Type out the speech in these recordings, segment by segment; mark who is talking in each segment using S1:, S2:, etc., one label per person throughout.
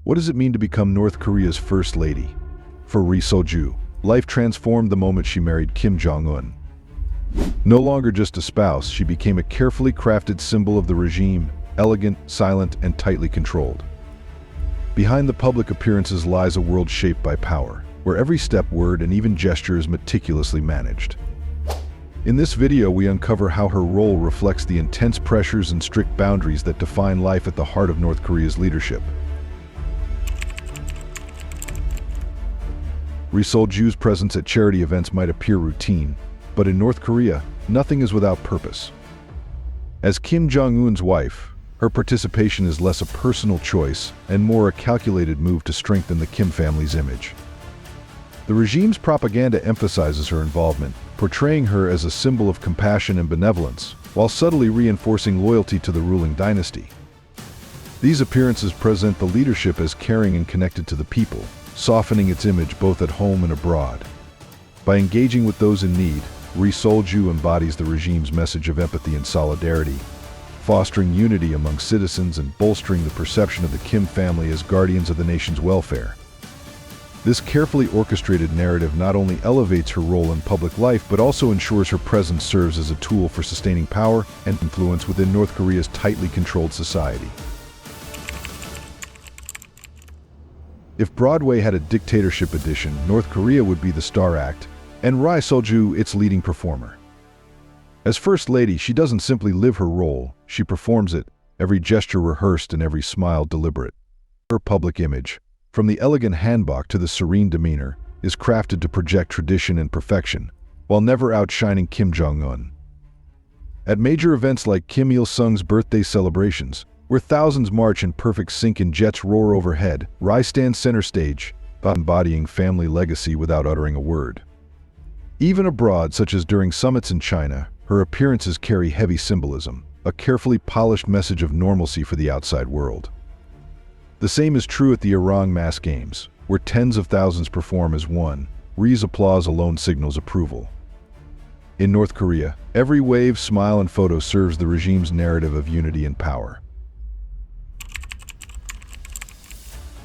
S1: What does it mean to become North Korea's first lady? For Ri Sol-ju, life transformed the moment she married Kim Jong Un. No longer just a spouse, she became a carefully crafted symbol of the regime, elegant, silent, and tightly controlled. Behind the public appearances lies a world shaped by power, where every step, word, and even gesture is meticulously managed. In this video, we uncover how her role reflects the intense pressures and strict boundaries that define life at the heart of North Korea's leadership. Ri Sol-ju's presence at charity events might appear routine, but in North Korea, nothing is without purpose. As Kim Jong Un's wife, her participation is less a personal choice and more a calculated move to strengthen the Kim family's image. The regime's propaganda emphasizes her involvement, portraying her as a symbol of compassion and benevolence, while subtly reinforcing loyalty to the ruling dynasty. These appearances present the leadership as caring and connected to the people, softening its image both at home and abroad. By engaging with those in need, Ri Sol-ju embodies the regime's message of empathy and solidarity, fostering unity among citizens and bolstering the perception of the Kim family as guardians of the nation's welfare. This carefully orchestrated narrative not only elevates her role in public life, but also ensures her presence serves as a tool for sustaining power and influence within North Korea's tightly controlled society. If Broadway had a dictatorship edition, North Korea would be the star act, and Ri Sol-ju its leading performer. As First Lady, she doesn't simply live her role, she performs it, every gesture rehearsed and every smile deliberate. Her public image, from the elegant hanbok to the serene demeanor, is crafted to project tradition and perfection, while never outshining Kim Jong Un. At major events like Kim Il-sung's birthday celebrations, where thousands march in perfect sync and jets roar overhead, Ri stands center stage, embodying family legacy without uttering a word. Even abroad, such as during summits in China, her appearances carry heavy symbolism, a carefully polished message of normalcy for the outside world. The same is true at the Orang Mass Games, where tens of thousands perform as one. Ri's applause alone signals approval. In North Korea, every wave, smile, and photo serves the regime's narrative of unity and power.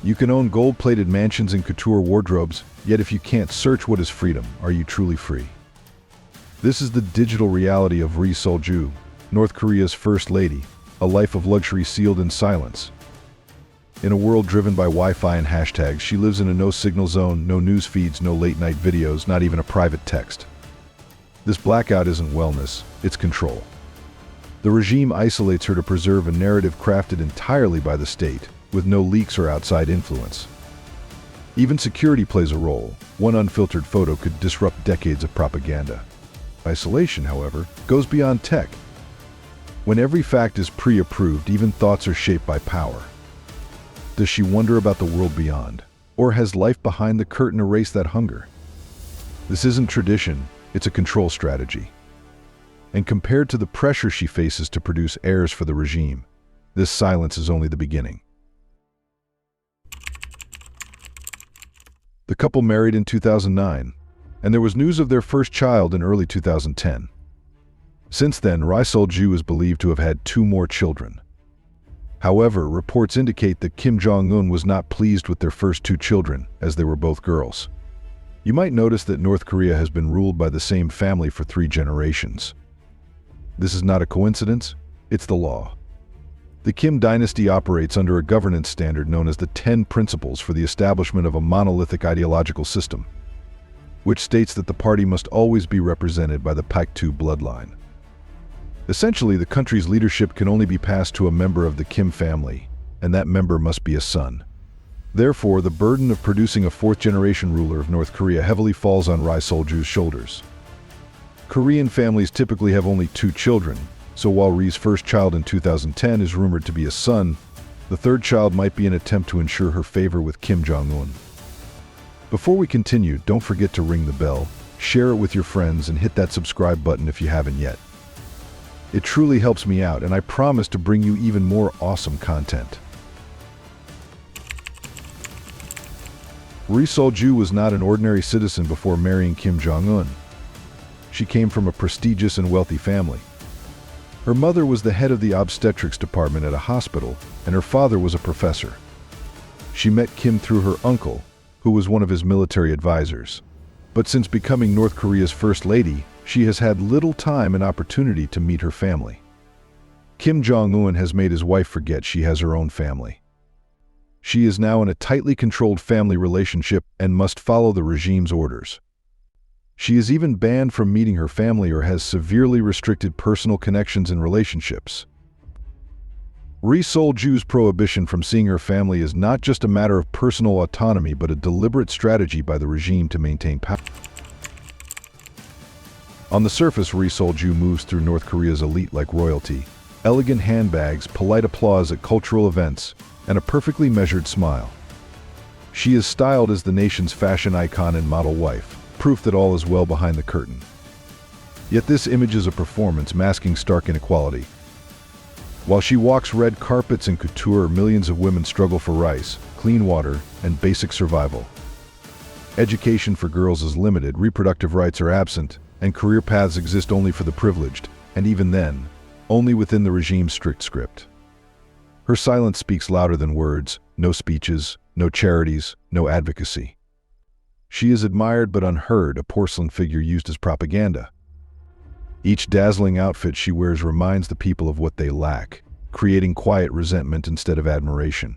S1: You can own gold-plated mansions and couture wardrobes, yet if you can't search what is freedom, are you truly free? This is the digital reality of Ri Sol-ju, North Korea's first lady, a life of luxury sealed in silence. In a world driven by Wi-Fi and hashtags, she lives in a no-signal zone, no news feeds, no late-night videos, not even a private text. This blackout isn't wellness, it's control. The regime isolates her to preserve a narrative crafted entirely by the state, with no leaks or outside influence. Even security plays a role. One unfiltered photo could disrupt decades of propaganda. Isolation, however, goes beyond tech. When every fact is pre-approved, even thoughts are shaped by power. Does she wonder about the world beyond? Or has life behind the curtain erased that hunger? This isn't tradition, it's a control strategy. And compared to the pressure she faces to produce heirs for the regime, this silence is only the beginning. The couple married in 2009, and there was news of their first child in early 2010. Since then, Ri Sol-ju is believed to have had 2 more children. However, reports indicate that Kim Jong Un was not pleased with their first 2 children, as they were both girls. You might notice that North Korea has been ruled by the same family for 3 generations. This is not a coincidence, it's the law. The Kim dynasty operates under a governance standard known as the 10 Principles for the establishment of a monolithic ideological system, which states that the party must always be represented by the Pak-2 bloodline. Essentially, the country's leadership can only be passed to a member of the Kim family, and that member must be a son. Therefore, the burden of producing a 4th-generation ruler of North Korea heavily falls on Ri Sol-ju's shoulders. Korean families typically have only 2 children, so while Ri's first child in 2010 is rumored to be a son, the 3rd child might be an attempt to ensure her favor with Kim Jong Un. Before we continue, don't forget to ring the bell, share it with your friends, and hit that subscribe button if you haven't yet. It truly helps me out, and I promise to bring you even more awesome content. Ri Sol-ju was not an ordinary citizen before marrying Kim Jong Un. She came from a prestigious and wealthy family. Her mother was the head of the obstetrics department at a hospital, and her father was a professor. She met Kim through her uncle, who was one of his military advisors. But since becoming North Korea's first lady, she has had little time and opportunity to meet her family. Kim Jong Un has made his wife forget she has her own family. She is now in a tightly controlled family relationship and must follow the regime's orders. She is even banned from meeting her family or has severely restricted personal connections and relationships. Ri Sol-ju's prohibition from seeing her family is not just a matter of personal autonomy but a deliberate strategy by the regime to maintain power. On the surface, Ri Sol-ju moves through North Korea's elite like royalty, elegant handbags, polite applause at cultural events, and a perfectly measured smile. She is styled as the nation's fashion icon and model wife, proof that all is well behind the curtain. Yet this image is a performance masking stark inequality. While she walks red carpets and couture, millions of women struggle for rice, clean water, and basic survival. Education for girls is limited, reproductive rights are absent, and career paths exist only for the privileged, and even then, only within the regime's strict script. Her silence speaks louder than words, no speeches, no charities, no advocacy. She is admired but unheard, a porcelain figure used as propaganda. Each dazzling outfit she wears reminds the people of what they lack, creating quiet resentment instead of admiration.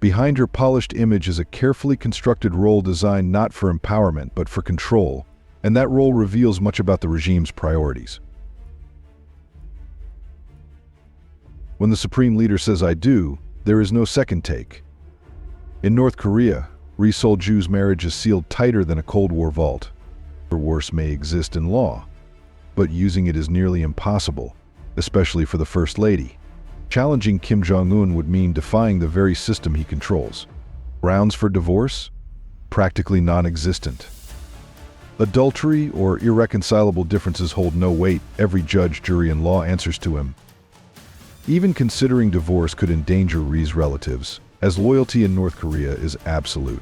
S1: Behind her polished image is a carefully constructed role designed not for empowerment but for control, and that role reveals much about the regime's priorities. When the supreme leader says "I do," there is no second take. In North Korea, Ri Sol-ju's marriage is sealed tighter than a Cold War vault. Divorce may exist in law, but using it is nearly impossible, especially for the First Lady. Challenging Kim Jong Un would mean defying the very system he controls. Grounds for divorce? Practically non-existent. Adultery or irreconcilable differences hold no weight. Every judge, jury, and law answers to him. Even considering divorce could endanger Ri's relatives, as loyalty in North Korea is absolute.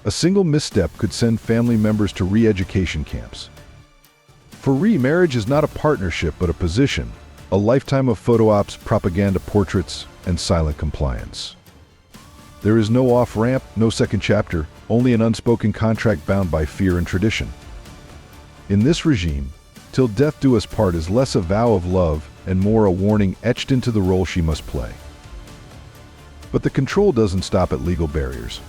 S1: A single misstep could send family members to re-education camps. For Ri, marriage is not a partnership but a position, a lifetime of photo ops, propaganda portraits, and silent compliance. There is no off-ramp, no second chapter, only an unspoken contract bound by fear and tradition. In this regime, "Till death do us part" is less a vow of love and more a warning etched into the role she must play. But the control doesn't stop at legal barriers.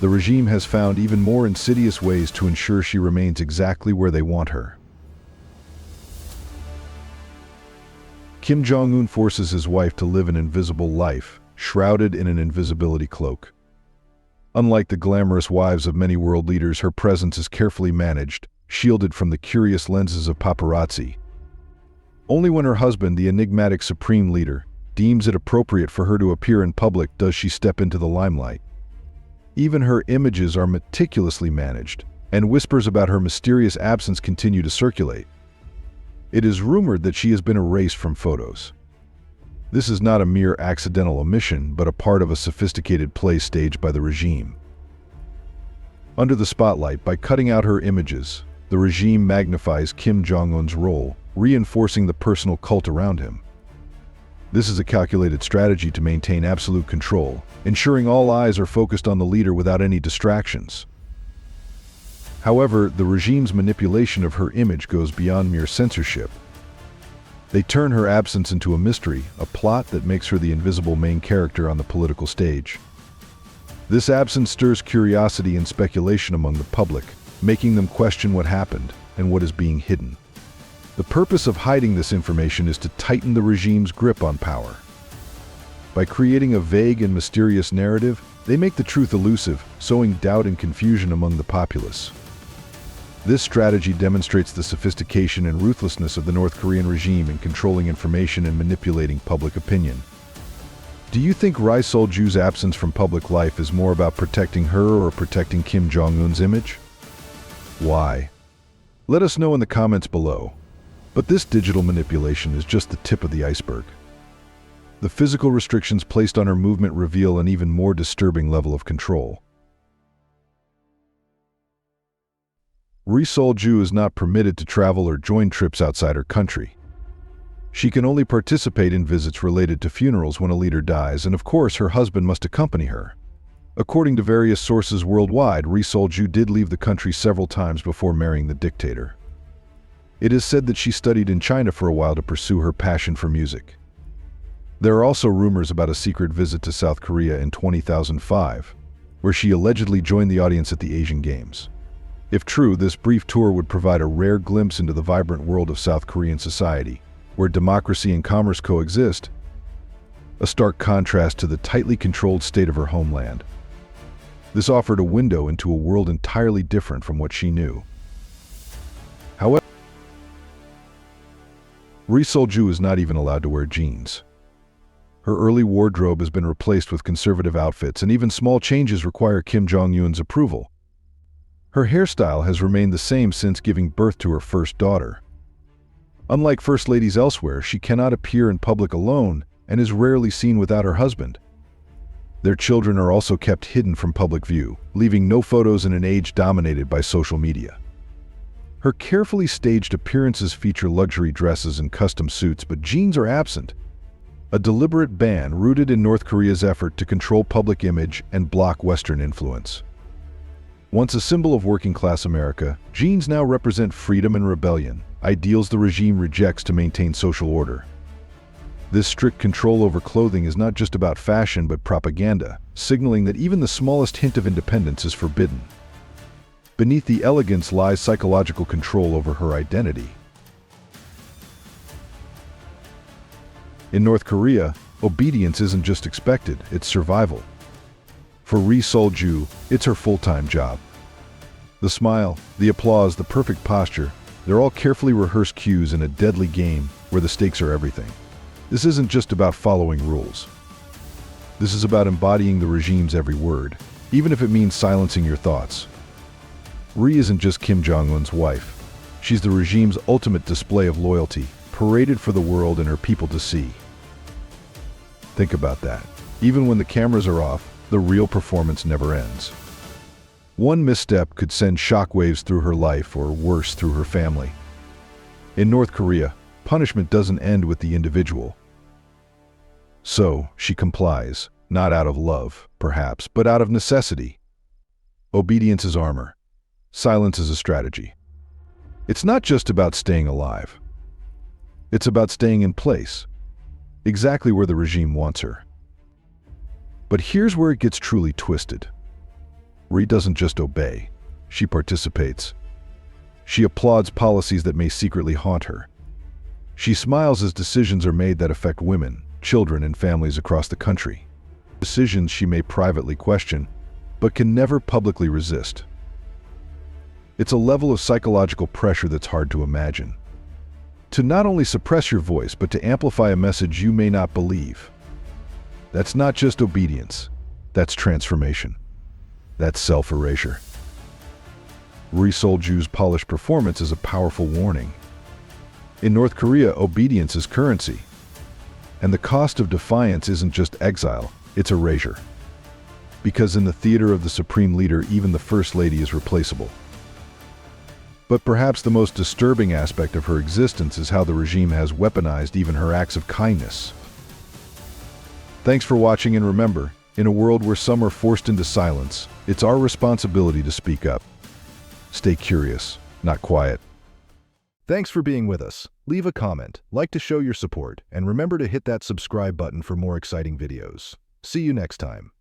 S1: The regime has found even more insidious ways to ensure she remains exactly where they want her. Kim Jong Un forces his wife to live an invisible life, shrouded in an invisibility cloak. Unlike the glamorous wives of many world leaders, her presence is carefully managed, shielded from the curious lenses of paparazzi. Only when her husband, the enigmatic supreme leader, deems it appropriate for her to appear in public does she step into the limelight. Even her images are meticulously managed, and whispers about her mysterious absence continue to circulate. It is rumored that she has been erased from photos. This is not a mere accidental omission, but a part of a sophisticated play staged by the regime. Under the spotlight, by cutting out her images, the regime magnifies Kim Jong-un's role, reinforcing the personal cult around him. This is a calculated strategy to maintain absolute control, ensuring all eyes are focused on the leader without any distractions. However, the regime's manipulation of her image goes beyond mere censorship. They turn her absence into a mystery, a plot that makes her the invisible main character on the political stage. This absence stirs curiosity and speculation among the public, making them question what happened and what is being hidden. The purpose of hiding this information is to tighten the regime's grip on power. By creating a vague and mysterious narrative, they make the truth elusive, sowing doubt and confusion among the populace. This strategy demonstrates the sophistication and ruthlessness of the North Korean regime in controlling information and manipulating public opinion. Do you think Ri Sol-ju's absence from public life is more about protecting her or protecting Kim Jong-un's image? Why? Let us know in the comments below. But this digital manipulation is just the tip of the iceberg. The physical restrictions placed on her movement reveal an even more disturbing level of control. Ri Sol-ju is not permitted to travel or join trips outside her country. She can only participate in visits related to funerals when a leader dies, and of course her husband must accompany her. According to various sources worldwide, Ri Sol-ju did leave the country several times before marrying the dictator. It is said that she studied in China for a while to pursue her passion for music. There are also rumors about a secret visit to South Korea in 2005, where she allegedly joined the audience at the Asian Games. If true, this brief tour would provide a rare glimpse into the vibrant world of South Korean society, where democracy and commerce coexist, a stark contrast to the tightly controlled state of her homeland. This offered a window into a world entirely different from what she knew. However, Ri Sol-ju is not even allowed to wear jeans. Her early wardrobe has been replaced with conservative outfits, and even small changes require Kim Jong Un's approval. Her hairstyle has remained the same since giving birth to her first daughter. Unlike first ladies elsewhere, she cannot appear in public alone and is rarely seen without her husband. Their children are also kept hidden from public view, leaving no photos in an age dominated by social media. Her carefully staged appearances feature luxury dresses and custom suits, but jeans are absent, a deliberate ban rooted in North Korea's effort to control public image and block Western influence. Once a symbol of working-class America, jeans now represent freedom and rebellion, ideals the regime rejects to maintain social order. This strict control over clothing is not just about fashion but propaganda, signaling that even the smallest hint of independence is forbidden. Beneath the elegance lies psychological control over her identity. In North Korea, obedience isn't just expected, it's survival. For Ri Sol-ju, it's her full-time job. The smile, the applause, the perfect posture, they're all carefully rehearsed cues in a deadly game where the stakes are everything. This isn't just about following rules. This is about embodying the regime's every word, even if it means silencing your thoughts. Ri isn't just Kim Jong Un's wife. She's the regime's ultimate display of loyalty, paraded for the world and her people to see. Think about that. Even when the cameras are off, the real performance never ends. One misstep could send shockwaves through her life, or worse, through her family. In North Korea, punishment doesn't end with the individual. So, she complies, not out of love, perhaps, but out of necessity. Obedience is armor. Silence is a strategy. It's not just about staying alive. It's about staying in place, exactly where the regime wants her. But here's where it gets truly twisted. Ri doesn't just obey, she participates. She applauds policies that may secretly haunt her. She smiles as decisions are made that affect women, children, and families across the country. Decisions she may privately question, but can never publicly resist. It's a level of psychological pressure that's hard to imagine. To not only suppress your voice, but to amplify a message you may not believe. That's not just obedience, that's transformation. That's self-erasure. Ri Sol-ju's polished performance is a powerful warning. In North Korea, obedience is currency. And the cost of defiance isn't just exile, it's erasure. Because in the theater of the supreme leader, even the first lady is replaceable. But perhaps the most disturbing aspect of her existence is how the regime has weaponized even her acts of kindness. Thanks for watching, and remember, in a world where some are forced into silence, it's our responsibility to speak up. Stay curious, not quiet. Thanks for being with us. Leave a comment, like to show your support, and remember to hit that subscribe button for more exciting videos. See you next time.